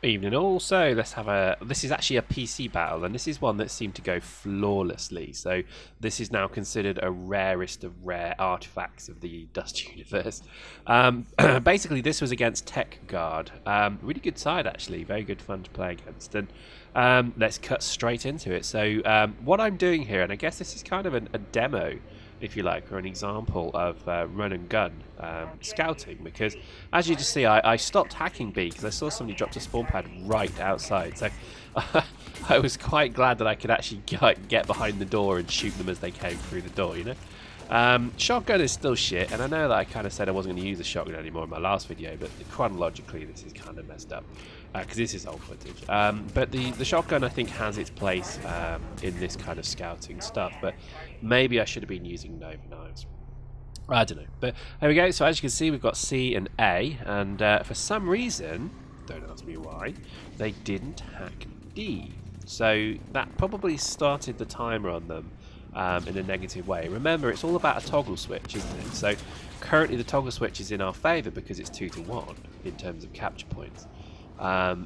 Evening all. So let's have a, this is actually a PC battle, and this is one that seemed to go flawlessly. So this is now considered a rarest of rare artifacts of the Dust universe. Basically this was against Tech Guard. Really good side actually, very good fun to play against. And let's cut straight into it. So what I'm doing here, and I guess this is kind of a demo, if you like, or an example of run and gun scouting, because as you just see, I stopped hacking B because I saw somebody dropped a spawn pad right outside, so I was quite glad that I could actually get behind the door and shoot them as they came through the door, you know. Shotgun is still shit, and I know that I kind of said I wasn't going to use the shotgun anymore in my last video, but chronologically this is kind of messed up because this is old footage. But the shotgun, I think, has its place in this kind of scouting stuff, but maybe I should have been using Nova knives. I don't know, but there we go. So as you can see, we've got C and A, and for some reason, don't ask me why, they didn't hack D. So that probably started the timer on them in a negative way. Remember, it's all about a toggle switch, isn't it? So currently the toggle switch is in our favour because it's 2-to-1 in terms of capture points.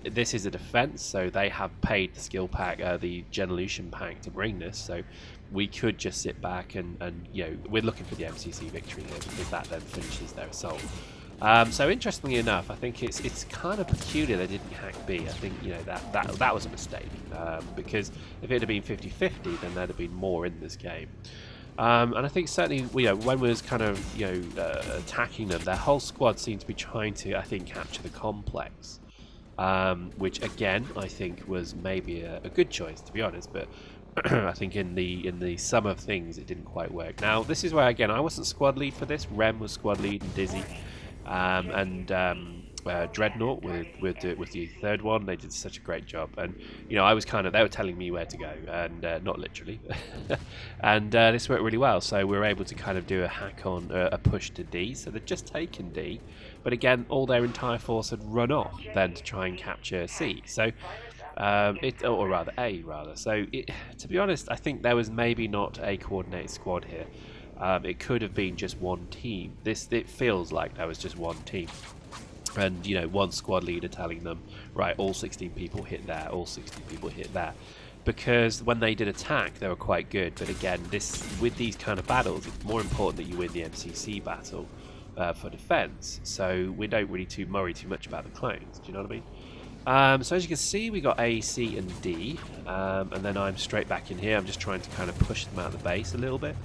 This is a defense, so they have paid the skill pack, the Genolution pack, to bring this, so we could just sit back and you know, we're looking for the MCC victory here because that then finishes their assault. So interestingly enough, I think it's kind of peculiar they didn't hack B. I think, you know, that was a mistake, because if it had been 50-50, then there'd have been more in this game. And I think certainly, you know, when we was kind of, you know, attacking them, their whole squad seemed to be trying to, I think, capture the complex. Which again I think was maybe a good choice, to be honest, but I think in the sum of things it didn't quite work. Now this is where again I wasn't squad lead for this. Rem was squad lead and Dizzy, and Dreadnought with the third one. They did such a great job, and you know I was kind of, they were telling me where to go, and not literally, and this worked really well. So we were able to kind of do a hack on a push to D. So they'd just taken D, but again all their entire force had run off then to try and capture C. So or rather A rather. So to be honest, I think there was maybe not a coordinated squad here. It could have been just one team. It feels like there was just one team. And you know, one squad leader telling them, right, all 16 people hit there, all 16 people hit there, because when they did attack they were quite good. But again, with these kind of battles, it's more important that you win the MCC battle for defense, so we don't really worry too much about the clones. Do you know what I mean? So as you can see, we got A, C and D, and then I'm straight back in here. I'm just trying to kind of push them out of the base a little bit,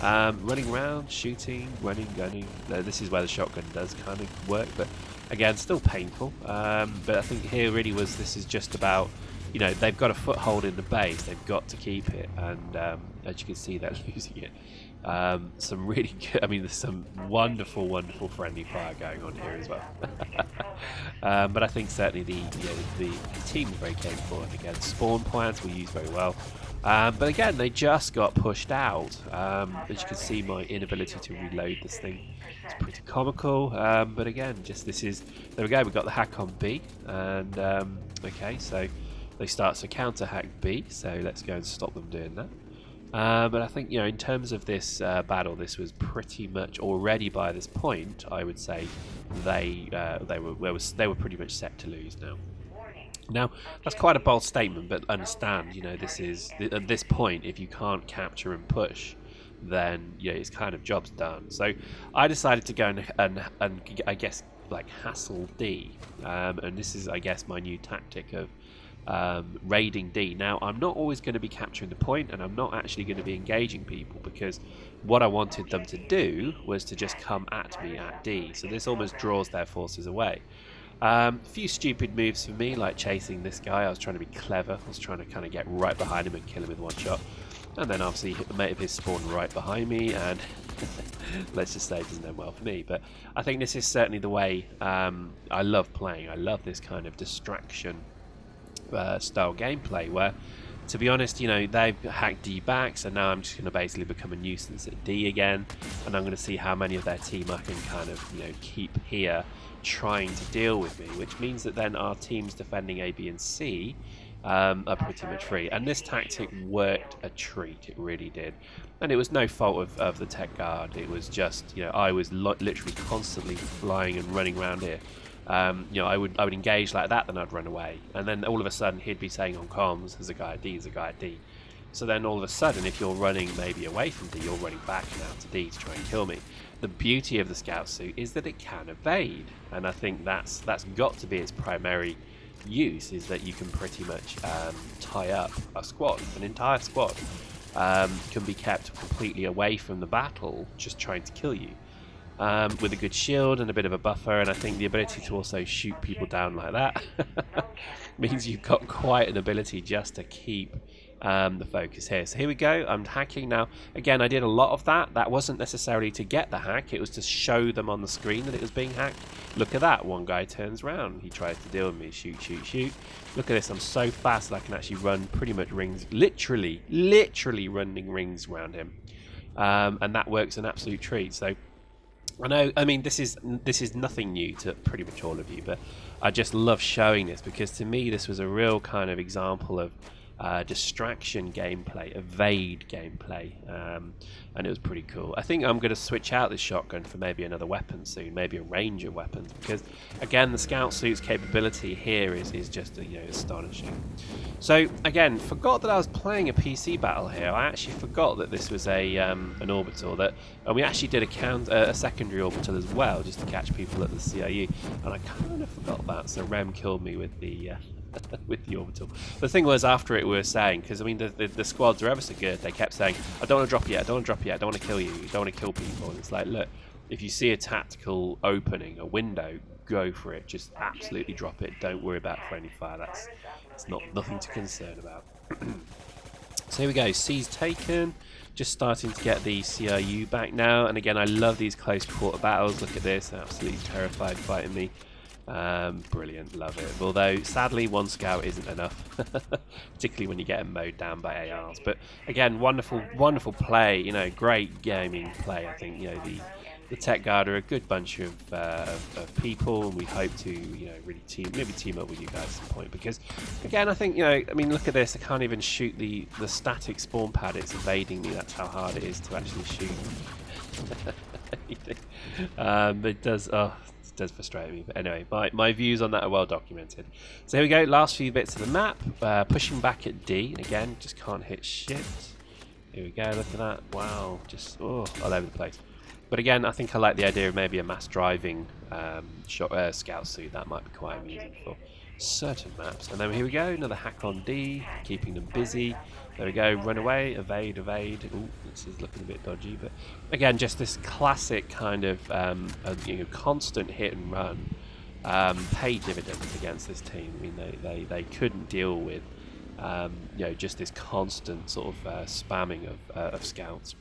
running around, shooting, running, gunning. This is where the shotgun does kind of work, but again, still painful. But I think here really this is just about, you know, they've got a foothold in the base, they've got to keep it, and as you can see, they're losing it. Some really good, I mean, there's some wonderful friendly fire going on here as well. But I think certainly the team is very capable, and again, spawn plants we use very well. But again, they just got pushed out. As you can see, my inability to reload this thing is pretty comical. But again, just there we go, we got the hack on B, and okay, so they start to counter hack B, so let's go and stop them doing that. But I think, you know, in terms of this battle, this was pretty much already by this point, I would say they were pretty much set to lose now. Now that's quite a bold statement, but understand, you know, this is at this point, if you can't capture and push, then yeah, it's kind of job's done. So I decided to go and I guess like hassle D, and this is, I guess, my new tactic of raiding D. Now I'm not always going to be capturing the point, and I'm not actually going to be engaging people, because what I wanted them to do was to just come at me at D, so this almost draws their forces away. A few stupid moves for me, like chasing this guy. I was trying to be clever. I was trying to kind of get right behind him and kill him with one shot, and then obviously hit the mate of his spawn right behind me, and let's just say it doesn't end well for me. But I think this is certainly the way I love playing. I love this kind of distraction style gameplay where to be honest, you know, they've hacked D back, so now I'm just going to basically become a nuisance at D again, and I'm going to see how many of their team I can kind of, you know, keep here trying to deal with me, which means that then our teams defending A, B and C are pretty much free. And this tactic worked a treat, it really did. And it was no fault of the tech guard, it was just, you know, I was literally constantly flying and running around here. You know, I would engage like that, then I'd run away, and then all of a sudden he'd be saying on comms, "There's a guy at D, there's a guy at D." So then all of a sudden, if you're running maybe away from D, you're running back now to D to try and kill me. The beauty of the scout suit is that it can evade, and I think that's got to be its primary use, is that you can pretty much tie up a squad, an entire squad can be kept completely away from the battle, just trying to kill you. With a good shield and a bit of a buffer, and I think the ability to also shoot people down like that means you've got quite an ability just to keep the focus here. So here we go, I'm hacking now. Again, I did a lot of that. That wasn't necessarily to get the hack, it was to show them on the screen that it was being hacked. Look at that, one guy turns around, he tries to deal with me, shoot, shoot, shoot. Look at this, I'm so fast that I can actually run pretty much rings, literally running rings around him. And that works an absolute treat. So I know, I mean, this is nothing new to pretty much all of you, but I just love showing this because to me this was a real kind of example of distraction gameplay, evade gameplay, and it was pretty cool. I think I'm going to switch out this shotgun for maybe another weapon soon, maybe a range of weapons, because again the scout suit's capability here is just you know, astonishing. So again, forgot that I was playing a PC battle here. I actually forgot that this was a an orbital, that, and we actually did a secondary orbital as well, just to catch people at the CIU, and I kind of forgot that. So Rem killed me with the with the orbital. The thing was, after it we were saying, because I mean the squads are ever so good, they kept saying, I don't want to drop you, I don't want to drop you, I don't want to kill you, I don't want to kill people, and it's like, look, if you see a tactical opening, a window, go for it, just absolutely drop it, don't worry about friendly fire, it's nothing to concern about. So here we go, C's taken, just starting to get the CRU back now, and again I love these close quarter battles. Look at this, absolutely terrified fighting me. Brilliant, love it. Although sadly one scout isn't enough, particularly when you get them mowed down by ARs. But again, wonderful play. You know, great gaming play. I think, you know, the Tech Guard are a good bunch of people, and we hope to, you know, really team up with you guys at some point. Because again, I think, you know, I mean, look at this. I can't even shoot the static spawn pad. It's evading me. That's how hard it is to actually shoot. But it does. Oh, does frustrate me, but anyway, my views on that are well documented. So here we go, last few bits of the map, pushing back at D, and again, just can't hit shit. Here we go, look at that, wow, just all over the place. But again, I think I like the idea of maybe a mass driving scout suit. That might be quite amusing for certain maps. And then here we go, another hack on D, keeping them busy. There we go, run away, evade. Ooh, this is looking a bit dodgy, but again, just this classic kind of you know, constant hit and run paid dividends against this team. I mean, they couldn't deal with you know, just this constant sort of spamming of scouts.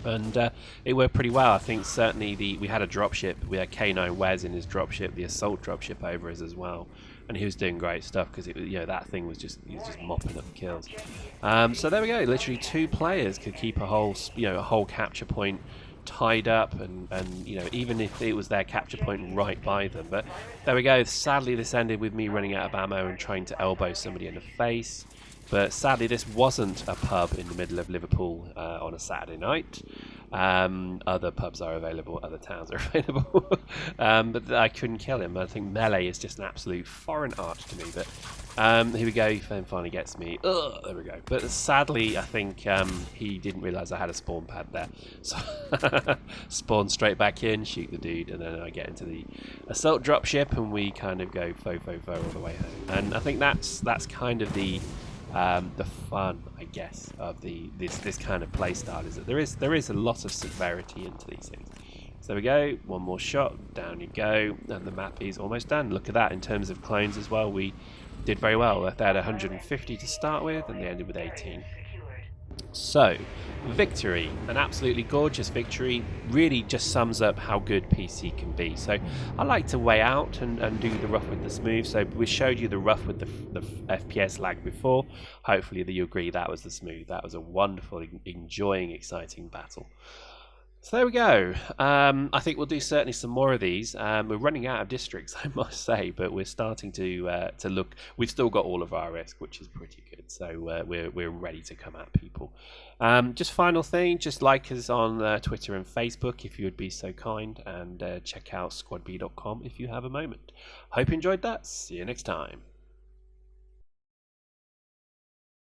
And it worked pretty well. I think certainly we had a dropship. We had K9 Wes in his dropship, the assault dropship over us as well, and he was doing great stuff because it, you know, that thing was just, he was just mopping up kills. So there we go. Literally 2 players could keep a whole, you know, a whole capture point tied up, and you know, even if it was their capture point right by them. But there we go. Sadly, this ended with me running out of ammo and trying to elbow somebody in the face. But sadly, this wasn't a pub in the middle of Liverpool on a Saturday night. Other pubs are available, other towns are available. But I couldn't kill him. I think melee is just an absolute foreign art to me. But here we go, he finally gets me. Ugh, there we go. But sadly, I think he didn't realise I had a spawn pad there. So spawn straight back in, shoot the dude, and then I get into the assault dropship, and we kind of go fo all the way home. And I think that's kind of the fun, I guess, of this kind of play style, is that there is a lot of severity into these things. So there we go, one more shot, down you go, and the map is almost done. Look at that, in terms of clones as well, we did very well. They had 150 to start with, and they ended with 18. So, victory, an absolutely gorgeous victory, really just sums up how good PC can be. So I like to weigh out and do the rough with the smooth. So we showed you the rough with the FPS lag before. Hopefully that you agree that was the smooth. That was a wonderful, enjoying, exciting battle. So there we go. I think we'll do certainly some more of these. We're running out of districts, I must say, but we're starting to look. We've still got all of our risk, which is pretty good. So we're ready to come at people. Just final thing, just like us on Twitter and Facebook if you would be so kind, and check out SquadB.com if you have a moment. Hope you enjoyed that. See you next time.